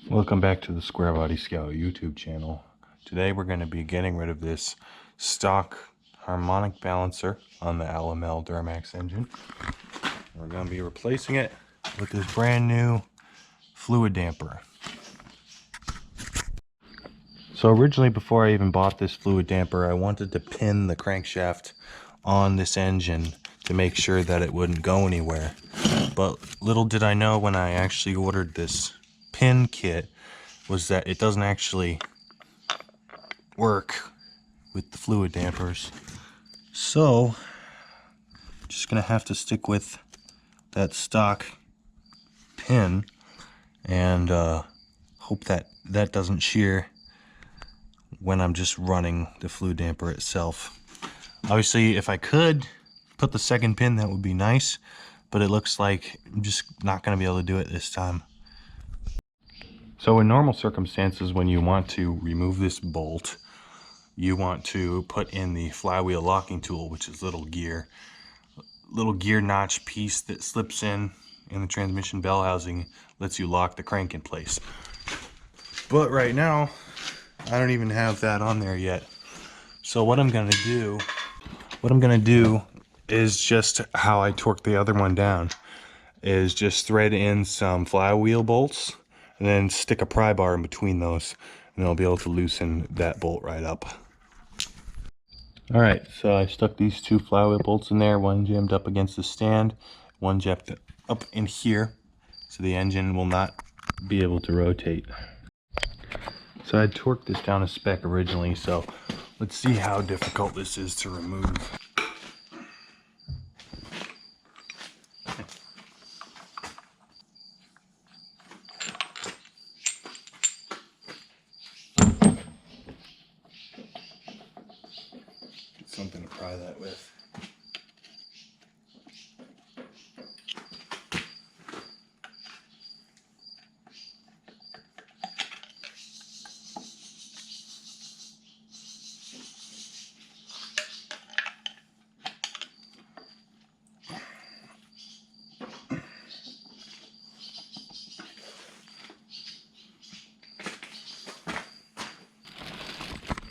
Welcome back to the Square Body Scout YouTube channel. Today we're going to be getting rid of this stock harmonic balancer on the LML Duramax engine. We're going to be replacing it with this brand new Fluidampr. So originally, before I even bought this Fluidampr, I wanted to pin the crankshaft on this engine to make sure that it wouldn't go anywhere. But little did I know when I actually ordered this pin kit was that it doesn't actually work with the fluid dampers. So just gonna have to stick with that stock pin and hope that that doesn't shear when I'm just running the Fluidampr itself. Obviously, if I could put the second pin, that would be nice, but it looks like I'm just not gonna be able to do it this time. So in normal circumstances, when you want to remove this bolt, you want to put in the flywheel locking tool, which is little gear notch piece that slips in the transmission bell housing, lets you lock the crank in place. But right now, I don't even have that on there yet. So what I'm gonna do is just how I torqued the other one down, is just thread in some flywheel bolts and then stick a pry bar in between those, and I'll be able to loosen that bolt right up. Alright, so I stuck these two flywheel bolts in there, one jammed up against the stand, one jammed up in here, so the engine will not be able to rotate. So I torqued this down a spec originally, so let's see how difficult this is to remove. Get something to pry that with.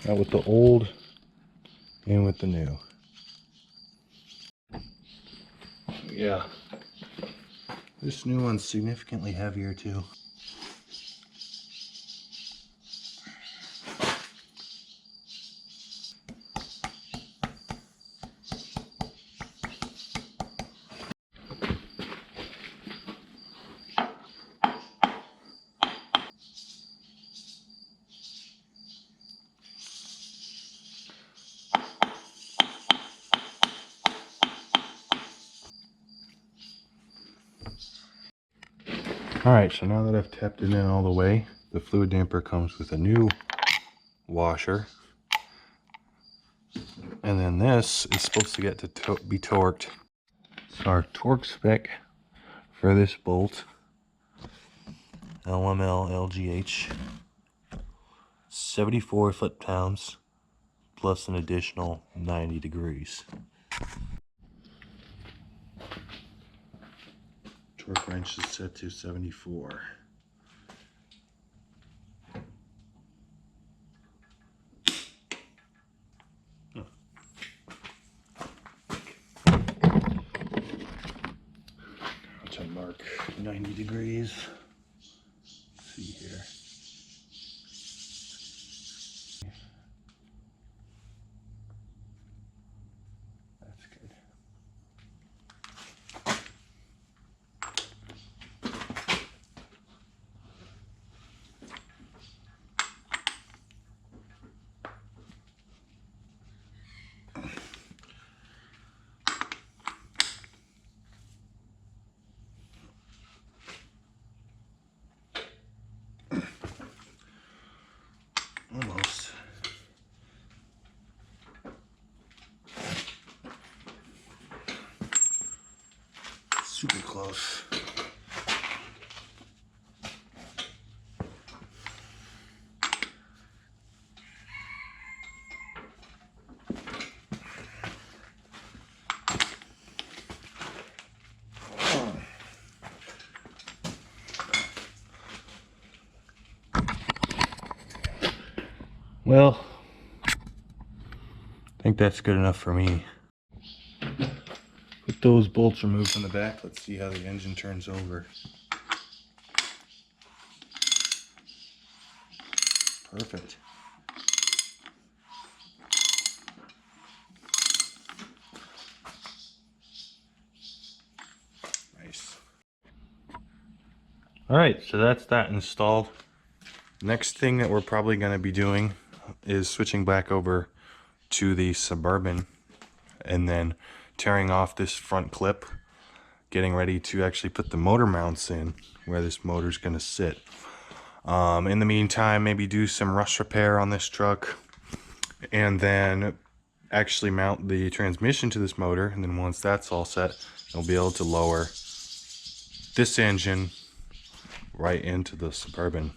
Out with the old and with the new. Yeah, this new one's significantly heavier too. Alright, so now that I've tapped it in all the way, the Fluidampr comes with a new washer. And then this is supposed to get to be torqued. So our torque spec for this bolt, LML LGH, 74 foot-pounds plus an additional 90 degrees. Torque wrench is set to 74. To mark 90 degrees. Let's see here. That's good. Almost. Super close. Well, I think that's good enough for me. With those bolts removed from the back, let's see how the engine turns over. Perfect. Nice. Alright, so that's that installed. Next thing that we're probably going to be doing is switching back over to the Suburban and then tearing off this front clip, getting ready to actually put the motor mounts in where this motor's going to sit. In the meantime, maybe do some rust repair on this truck and then actually mount the transmission to this motor, and then once that's all set, I'll be able to lower this engine right into the Suburban.